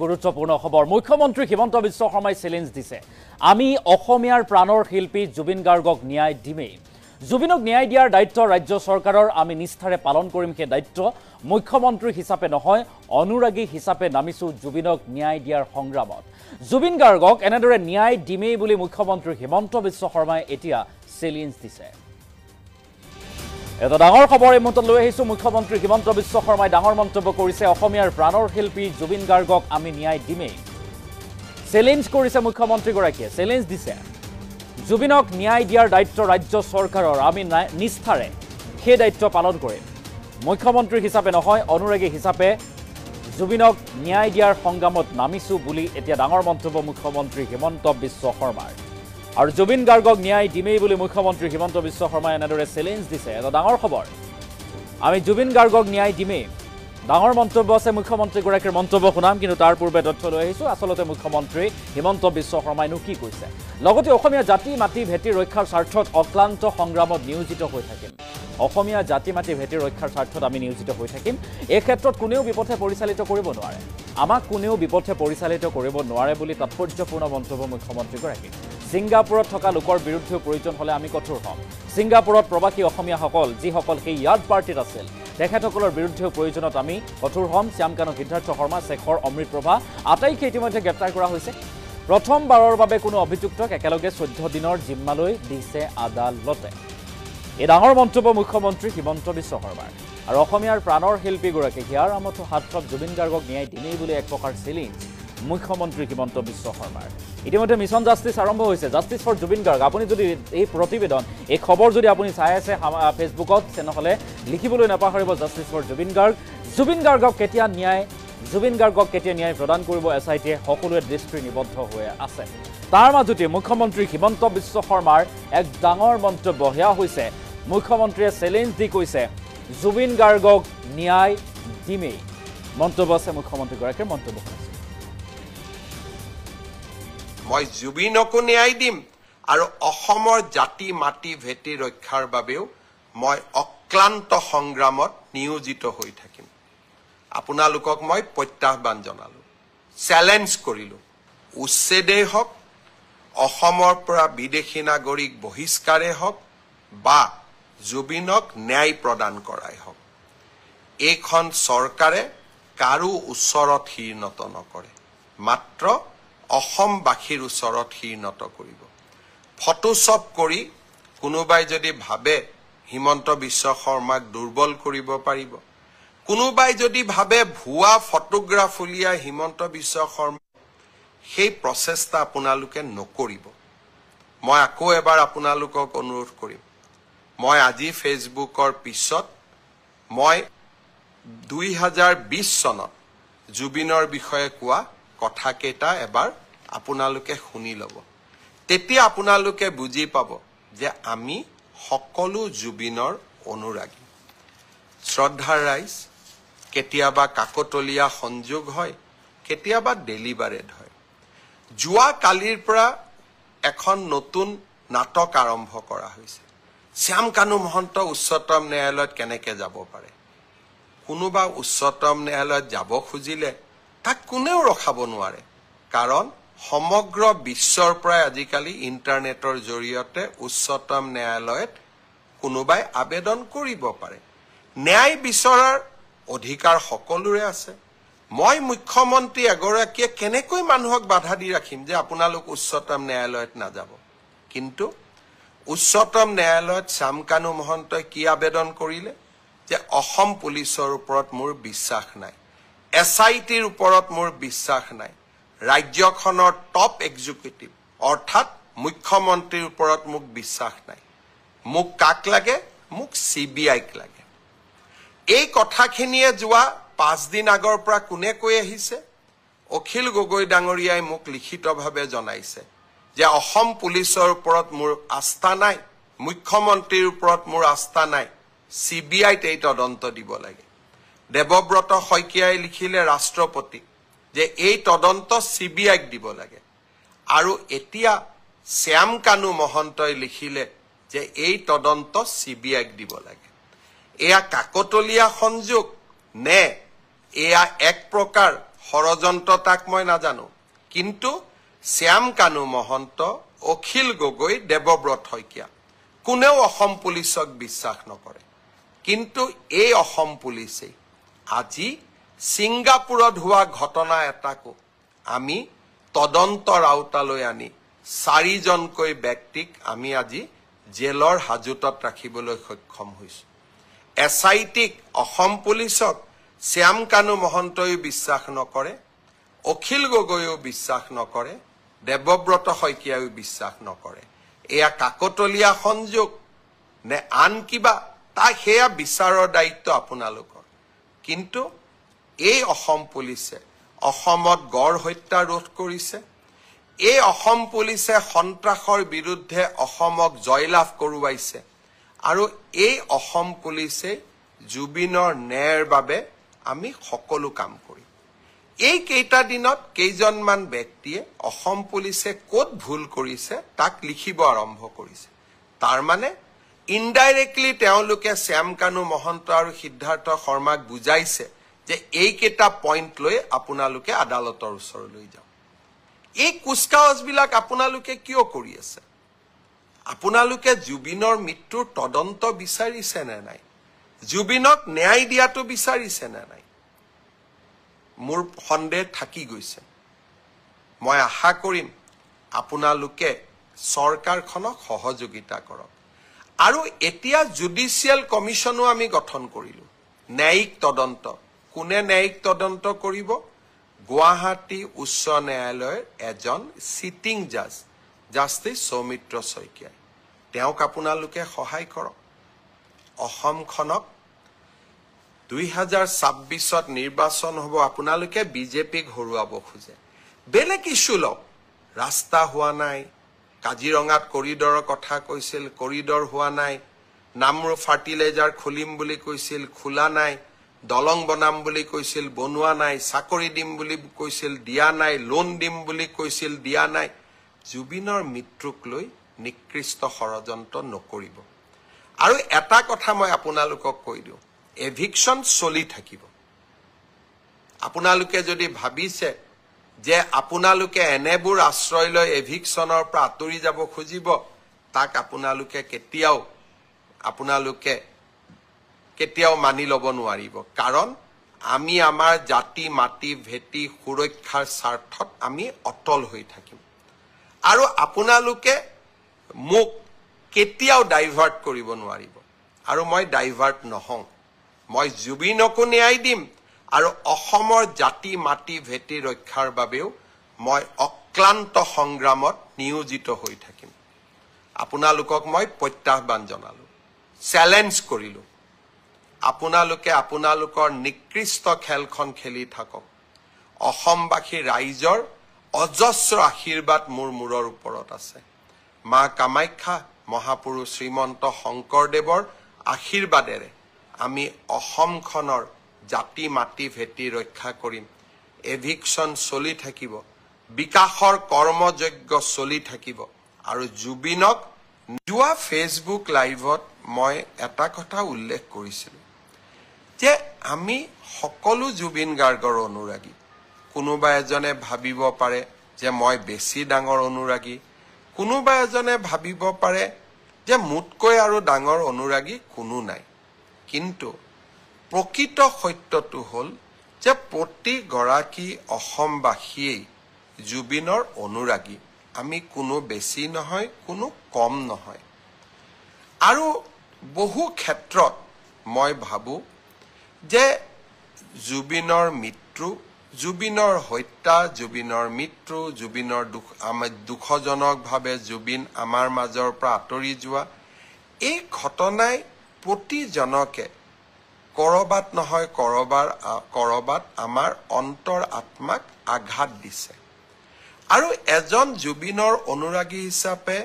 গুৰুত্বপূৰ্ণ খবৰ মুখ্যমন্ত্ৰী হিমন্ত বিশ্ব শৰ্মাই চ্যালেঞ্জ দিছে আমি অসমীয়াৰ প্ৰাণৰ শিল্পী জুবিন গাৰ্গক ন্যায় দিমেই জুবিনক ন্যায় দিয়াৰ দায়িত্ব ৰাজ্য চৰকাৰৰ আমি নিষ্ঠাৰে পালন কৰিম সেই দায়িত্ব মুখ্যমন্ত্ৰী হিচাপে নহয় অনুৰাগী হিচাপে নামিছো জুবিনক ন্যায় দিয়াৰ সংগ্ৰামত জুবিন গাৰ্গক এনেদৰে ন্যায় দিমেই বুলি মুখ্যমন্ত্ৰী হিমন্ত বিশ্ব শৰ্মাই এতিয়া চ্যালেঞ্জ দিছে এটা ডাঙৰ খবৰ এই মুহূৰ্তত লৈ আহিছো মুখ্যমন্ত্ৰী হিমন্ত বিশ্ব শৰ্মাই ডাঙৰ মন্তব্য কৰিছে অসমীয়াৰ প্ৰাণৰ শিল্পী জুবিন গাৰ্গক আমি ন্যায় দিমেই চ্যালেঞ্জ কৰিছে মুখ্যমন্ত্ৰীগৰাকীয়ে চ্যালেঞ্জ দিছে জুবিনক ন্যায় দিয়াৰ দায়িত্ব ৰাজ্য চৰকাৰৰ আমি নিষ্ঠাৰে সেই দায়িত্ব পালন কৰিম মুখ্যমন্ত্ৰী হিচাপে নহয় অনুৰাগী হিচাপে জুবিনক ন্যায় দিয়াৰ সংগ্ৰামত নামিছো বুলি এতিয়া ডাঙৰ মন্তব্য মুখ্যমন্ত্ৰী হিমন্ত বিশ্ব শৰ্মাৰ আৰু জুবিন গাৰ্গক ন্যায় দিমেই বুলি মুখ্যমন্ত্ৰী হিমন্ত বিশ্ব শৰ্মাই এনেদৰে চ্যালেঞ্জ দিছে এটা ডাঙৰ খবৰ আমি জুবিন গাৰ্গক ন্যায় দিমেই ডাঙৰ মন্তব্য আছে মুখ্যমন্ত্ৰীগৰাকীৰ মন্তব্য শুনাম কিন্তু তাৰ পূৰ্বে তথ্য লৈ আহিছো আসলতে মুখ্যমন্ত্ৰী হিমন্ত বিশ্ব শৰ্মাইনো কি কৈছে লগতে অসমীয়া জাতি মাটি ভেটি ৰক্ষাৰ স্বাৰ্থত অক্লান্ত সংগ্ৰামত নিয়োজিত হৈ থাকিম অসমীয়া জাতি মাটি ভেটি ৰক্ষাৰ স্বাৰ্থত আমি নিয়োজিত হৈ থাকিম এই ক্ষেত্ৰত কোনেও বিপথে পৰিচালিত কৰিব নোৱাৰে আমাক কোনেও বিপথে পৰিচালিত কৰিব নোৱাৰে বুলি তাৎপৰ্যপূৰ্ণ মন্তব্য মুখ্যমন্ত্ৰীগৰাকী সিংগাপুৰত থকা লোকৰ বিৰুদ্ধে প্ৰয়োজন হলে আমি কঠোৰ হ'ম সিংগাপুৰত প্ৰবাসী অসমীয়াসকল যিসকল সেই ইয়াৰ্ড পাৰ্টিত আছিল তেখেতসকলৰ বিৰুদ্ধে প্ৰয়োজনত আমি কঠোৰ হ'ম শ্যামকানু সিদ্ধাৰ্থ শৰ্মা শেখৰ অমৃতপ্ৰভা আটাইকে ইতিমধ্যে গ্ৰেপ্তাৰ কৰা হৈছে প্ৰথমবাৰৰ বাবে কোনো অভিযুক্তক একেলগে 14 দিনৰ জিম্মালৈ দিছে আদালতে এই ডাঙৰ মন্তব্য মুখ্যমন্ত্ৰী হিমন্ত বিশ্ব শৰ্মাৰ আৰু অসমীয়াৰ প্ৰাণৰ শিল্পীগৰাকী হিয়াৰ আমঠু হাতত জুবিন গাৰ্গক ন্যায় দিমেই বুলি এক প্ৰকাৰ চ্যালেঞ্জ মুখ্যমন্ত্ৰী হিমন্ত বিশ্ব শৰ্মাৰ ইতিমধ্যে মিছন জাষ্টিছ আৰম্ভ হৈছে জাষ্টিছ ফৰ জুবিন গাৰ্গ আপুনি যদি এই প্ৰতিবেদন এই খবৰ যদি আপুনি চাই আছে ফেচবুকত তেনেহলে লিখিবলৈ নাপাহৰিব জাষ্টিছ ফৰ জুবিন গাৰ্গক কেতিয়া ন্যায় প্ৰদান কৰিব এছআইটিয়ে সকলোৱে দৃষ্টি নিবদ্ধ হৈ আছে তাৰ মাজতে মুখ্যমন্ত্ৰী হিমন্ত বিশ্ব শৰ্মাৰ এক ডাঙৰ মন্তব্য হেয়া হৈছে মুখ্যমন্ত্ৰীয়ে চ্যালেঞ্জ দি কৈছে জুবিন গাৰ্গক ন্যায় দিমেই মন্তব্য আছে মুখ্যমন্ত্ৰীগৰাকীৰ মন্তব্য মই জুবিনকো ন্যায় দিম আৰু অসমৰ জাতি মাটি ভেটি ৰক্ষাৰ বাবেও মই অক্লান্ত সংগ্ৰামত নিয়োজিত হৈ থাকিম আপোনালোকক মই প্ৰত্যাহ্বান জনালো চ্যালেঞ্জ কৰিলো উচ্ছেদেই হওক অসমৰ পৰা বিদেশী নাগৰিক বহিষ্কাৰে হওক বা জুবিনক ন্যায় প্ৰদান কৰাই হওক এইখন চৰকাৰে কাৰো ওচৰত শিৰনত নকৰে মাত্ৰ অসমবাসীৰ ওচৰত শিৰনত কৰিব ফটোশ্বপ কৰি কোনোবাই যদি ভাবে হিমন্ত বিশ্ব শৰ্মাক দুৰ্বল কৰিব পাৰিব কোনোবাই যদি ভাবে ভুৱা ফটোগ্ৰাফ উলিয়াই হিমন্ত বিশ্ব শৰ্মা সেই প্ৰচেষ্টা আপোনালোকে নকৰিব মই আকৌ এবাৰ আপোনালোকক অনুৰোধ কৰিম মই আজি ফেচবুকৰ পিছত মই 2020 চনত জুবিনৰ বিষয়ে কোৱা কথা কেইটা এবাৰ আপোনালোকে শুনি ল'ব তেতিয়া আপোনালোকে বুজি পাব যে আমি সকলো জুবিনৰ অনুৰাগী শ্ৰদ্ধাৰ ৰাইজ কেতিয়াবা কাকতলীয়া সংযোগ হয় কেতিয়াবা ডেলিভাৰেড হয় জুৱা কালিৰ পৰা এখন নতুন নাটক আৰম্ভ কৰা হৈছে শ্যামকানু মহন্ত উচ্চতম ন্যায়ালয়ত কেনেকৈ যাব পাৰে কোনোবা উচ্চতম ন্যায়ালয়ত যাব খুজিলে তাক কোনেও ৰখাব নোৱাৰে কাৰণ সমগ্ৰ বিশ্বৰ পৰা আজিকালি ইন্টাৰনেটৰ জৰিয়তে উচ্চতম ন্যায়ালয়ত কোনোবাই আবেদন কৰিব পাৰে ন্যায় বিচৰাৰ অধিকাৰ সকলোৰে আছে মই মুখ্যমন্ত্ৰী এগৰাকীয়ে কেনেকৈ মানুহক বাধা দি ৰাখিম যে আপোনালোক উচ্চতম ন্যায়ালয়ত নাযাব কিন্তু উচ্চতম ন্যায়ালয়ত শ্যামকানু মহন্তই কি আবেদন কৰিলে যে অসম পুলিচৰ ওপৰত মোৰ বিশ্বাস নাই এছআইটিৰ ওপৰত মোৰ বিশ্বাস নাই ৰাজ্যখনৰ টপ এক্সিকিউটিভ অৰ্থাৎ মুখ্যমন্ত্ৰীৰ ওপৰত মোক বিশ্বাস নাই মোক কাক লাগে মোক সিবিআইক লাগে এই কথাখিনিয়ে যোৱা 5 দিন আগৰ পৰা কোনে কৈ আহিছে অখিল গগৈ ডাঙৰীয়াই মোক লিখিতভাৱে জনাইছে যে অসম পুলিচৰ ওপৰত মোৰ আস্থা নাই মুখ্যমন্ত্ৰীৰ ওপৰত মোৰ আস্থা নাই সিবিআইত এই তদন্ত দিব লাগে দেৱব্ৰত শইকীয়াই লিখিলে ৰাষ্ট্ৰপতি যে এই তদন্ত সিবিআইক দিব লাগে আৰু এতিয়া শ্যামকানু মহন্তই লিখিলে যে এই তদন্ত সিবিআইক দিব লাগে এয়া কাকতলীয়া সংযোগ নে এয়া এক প্ৰকাৰ ষড়যন্ত্ৰ তাক মই নাজানো কিন্তু শ্যাম কানু মহন্ত অখিল গগৈ দেৱব্ৰত শইকীয়া কোনেও অসম পুলিচক বিশ্বাস নকৰে কিন্তু এই অসম পুলিচে আজি ছিংগাপুৰত হোৱা ঘটনা এটাকো আমি তদন্তৰ আওতালৈ আনি 4 জনকৈ ব্যক্তিক আমি আজি জেলৰ হাজতত ৰাখিবলৈ সক্ষম হৈছো এছআইটিক অসম পুলিচক শ্যাম কানু মহন্তই বিশ্বাস নকৰে অখিল গগৈও বিশ্বাস নকৰে দেৱব্ৰত শইকীয়াও বিশ্বাস নকৰে এয়া কাকতলীয়া সংযোগ নে আন কিবা তাই হেয়া বিচাৰৰ দায়িত্ব আপোনালোকৰ কিন্তু এই অসম পুলিচে অসমত গড় হত্যা ৰোধ কৰিছে এই অসম পুলিচে সন্ত্ৰাসৰ বিৰুদ্ধে অসমক জয়লাভ কৰোৱাইছে আৰু এই অসম পুলিচে জুবিনৰ ন্যায়ৰ বাবে আমি সকলো কাম কৰিম এই কেইটা দিনত কেইজনমান ব্যক্তিয়ে অসম পুলিচে ক'ত ভুল কৰিছে তাক লিখিব আৰম্ভ কৰিছে তাৰ মানে ইনডাইৰেক্টলি তেওঁলোকে শ্যাম কানু মহন্ত আৰু সিদ্ধাৰ্থ শৰ্মাক বুজাইছে যে এই কেইটা পইণ্ট লৈ আপোনালোকে আদালতৰ ওচৰলৈ যাওক এই কুচকাৱাজবিলাক আপোনালোকে কিয় কৰি আছে আপোনালোকে জুবিনৰ মৃত্যুৰ তদন্ত বিচাৰিছে নে নাই জুবিনক ন্যায় দিয়াটো বিচাৰিছে নে নাই মোৰ সন্দেহ থাকি গৈছে মই আশা কৰিম আপোনালোকে চৰকাৰখনক সহযোগিতা কৰক আৰু এতিয়া জুডিচিয়েল কমিছনো আমি গঠন কৰিলো ন্যায়িক তদন্ত কোনে ন্যায়িক তদন্ত কৰিব গুৱাহাটী উচ্চ ন্যায়ালয়ৰ এজন সিটিং জাজ জাষ্টিস সৌমিত্ৰ শইকীয়া তেওঁক আপোনালোকে সহায় কৰক অসমখনক 2026ত নিৰ্বাচন হ'ব আপোনালোকে বিজেপিক হৰুৱাব খোজে বেলেগ ইস্যু লওক ৰাস্তা হোৱা নাই কাজিৰঙাত কৰিডৰৰ কথা কৈছিল কৰিডৰ হোৱা নাই নামৰু ফাৰ্টিলাইজাৰ খুলিম বুলি কৈছিল খোলা নাই দলং বনাম বুলি কৈছিল বনোৱা নাই চাকৰি দিম বুলি কৈছিল দিয়া নাই লোন দিম বুলি কৈছিল দিয়া নাই জুবিনৰ মৃত্যুক লৈ নিকৃষ্ট ষড়যন্ত্ৰ নকৰিব আৰু এটা কথা মই আপোনালোকক কৈ দিওঁ এভিকশন চলি থাকিব আপোনালোকে যদি ভাবিছে যে আপোনালোকে এনেবোৰ আশ্ৰয় লৈ এভিকশনৰ পৰা আঁতৰি যাব খুজিব তাক আপোনালোকে কেতিয়াও মানি ল'ব নোৱাৰিব কাৰণ আমি আমাৰ জাতি মাটি ভেটি সুৰক্ষাৰ স্বাৰ্থত আমি অটল হৈ থাকিম আৰু আপোনালোকে মোক কেতিয়াও ডাইভাৰ্ট কৰিব নোৱাৰিব আৰু মই ডাইভাৰ্ট নহওঁ মই জুবিনকো ন্যায় দিম আৰু অসমৰ জাতি মাটি ভেটি ৰক্ষাৰ বাবেও মই অক্লান্ত সংগ্ৰামত নিয়োজিত হৈ থাকিম আপোনালোকক মই প্ৰত্যাহ্বান জনালো চ্যালেঞ্জ কৰিলো আপোনালোকে আপোনালোকৰ নিকৃষ্ট খেলখন খেলি থাকক অসমবাসী ৰাইজৰ অজস্ৰ আশীৰ্বাদ মোৰ মূৰৰ ওপৰত আছে মা কামাখ্যা মহাপুৰুষ শ্ৰীমন্ত শংকৰদেৱৰ আশীৰ্বাদেৰে আমি অসমখনৰ জাতি মাটি ভেটি ৰক্ষা কৰিম এভিকশন চলি থাকিব বিকাশৰ কৰ্মযজ্ঞ চলি থাকিব আৰু জুবিনক যোৱা ফেচবুক লাইভত মই এটা কথা উল্লেখ কৰিছিলোঁ যে আমি সকলো জুবিন গাৰ্গৰ অনুৰাগী কোনোবা এজনে ভাবিব পাৰে যে মই বেছি ডাঙৰ অনুৰাগী কোনোবা এজনে ভাবিব পাৰে যে মুতকৈ আৰু ডাঙৰ অনুৰাগী কোনো নাই কিন্তু প্ৰকৃত সত্যটো হ'ল যে প্ৰতি গৰাকী অসমবাসীয়ে জুবিনৰ অনুৰাগী আমি কোনো বেছি নহয় কোনো কম নহয় আৰু বহু ক্ষেত্ৰত মই ভাবো যে জুবিনৰ মৃত্যু জুবিনৰ হত্যা জুবিনৰ মৃত্যু জুবিনৰ দুখজনকভাৱে জুবিন আমাৰ মাজৰ পৰা আঁতৰি যোৱা এই ঘটনাই প্ৰতিজনকে কৰবাত নহয় কৰবাত আমাৰ অন্তৰ আত্মাক আঘাত দিছে আৰু এজন জুবিনৰ অনুৰাগী হিচাপে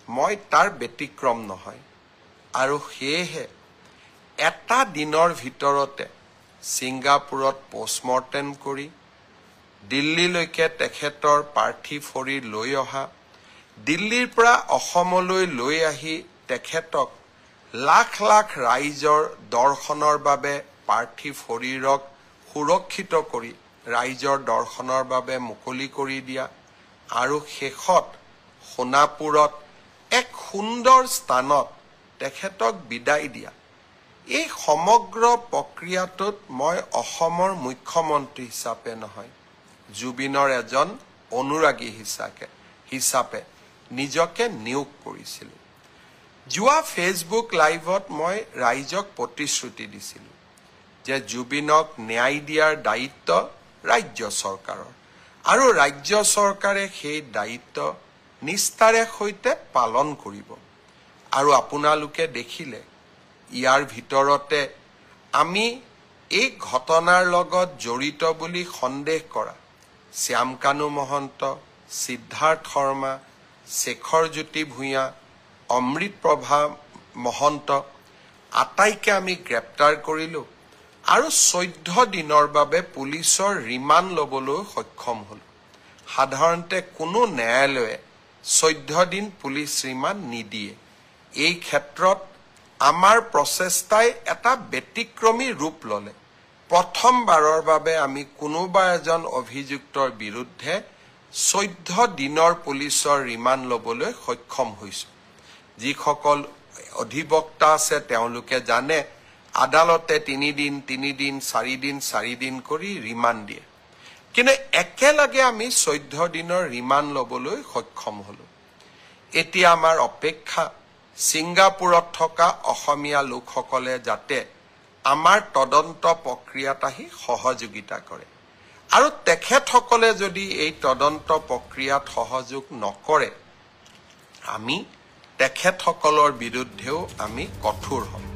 মই তাৰ ব্যতিক্ৰম নহয় আৰু সেয়েহে এটা দিনৰ ভিতৰতে ছিংগাপুৰত পোষ্টমৰ্টেম কৰি দিল্লীলৈকে তেখেতৰ পাৰ্থিৱ শৰীৰ লৈ অহা দিল্লীৰ পৰা অসমলৈ লৈ আহি তেখেতক লাখ লাখ ৰাইজৰ দৰ্শনৰ বাবে পাৰ্থিৱ শৰীৰক সুৰক্ষিত কৰি ৰাইজৰ দৰ্শনৰ বাবে মুকলি কৰি দিয়া আৰু শেষত সোণাপুৰত এক সুন্দৰ স্থানত তেখেতক বিদায় দিয়া এই সমগ্ৰ প্ৰক্ৰিয়াটোত মই অসমৰ মুখ্যমন্ত্ৰী হিচাপে নহয় জুবিনৰ এজন অনুৰাগী হিচাপে নিজকে নিয়োগ কৰিছিলোঁ যোৱা ফেচবুক লাইভত মই ৰাইজক প্ৰতিশ্ৰুতি দিছিলোঁ যে জুবিনক ন্যায় দিয়াৰ দায়িত্ব ৰাজ্য চৰকাৰৰ আৰু ৰাজ্য চৰকাৰে সেই দায়িত্ব নিষ্ঠাৰে সৈতে পালন কৰিব আৰু আপোনালোকে দেখিলে ইয়াৰ ভিতৰতে আমি এই ঘটনাৰ লগত জড়িত বুলি সন্দেহ কৰা শ্যামকানু মহন্ত সিদ্ধাৰ্থ শৰ্মা শেখৰজ্যোতি ভূঞা অমৃতপ্ৰভা মহন্ত আটাইকে আমি গ্ৰেপ্তাৰ কৰিলোঁ আৰু 14 দিনৰ বাবে পুলিচৰ ৰিমাণ্ড ল'বলৈ সক্ষম হ'ল সাধাৰণতে কোনো ন্যায়ালয়ে 14 দিন পুলিচ ৰিমাণ্ড নিদিয়ে এই ক্ষেত্ৰত আমাৰ প্ৰচেষ্টাই এটা ব্যতিক্ৰমী ৰূপ ল'লে প্ৰথমবাৰৰ বাবে আমি কোনোবা এজন অভিযুক্তৰ বিৰুদ্ধে 14 দিনৰ পুলিচৰ ৰিমাণ্ড ল'বলৈ সক্ষম হৈছোঁ যিসকল অধিবক্তা আছে তেওঁলোকে জানে আদালতে 3 দিন 4 দিন কৰি ৰিমাণ্ড দিয়ে কিন্তু একেলগে আমি 14 দিনৰ ৰিমাণ্ড ল'বলৈ সক্ষম হ'লো এতিয়া আমাৰ অপেক্ষা ছিংগাপুৰত থকা অসমীয়া লোকসকলে যাতে আমাৰ তদন্ত প্ৰক্ৰিয়াত আহি সহযোগিতা কৰে আৰু তেখেতসকলে যদি এই তদন্ত প্ৰক্ৰিয়াত সহযোগ নকৰে আমি তেখেতসকলৰ বিৰুদ্ধেও আমি কঠোৰ হ'ম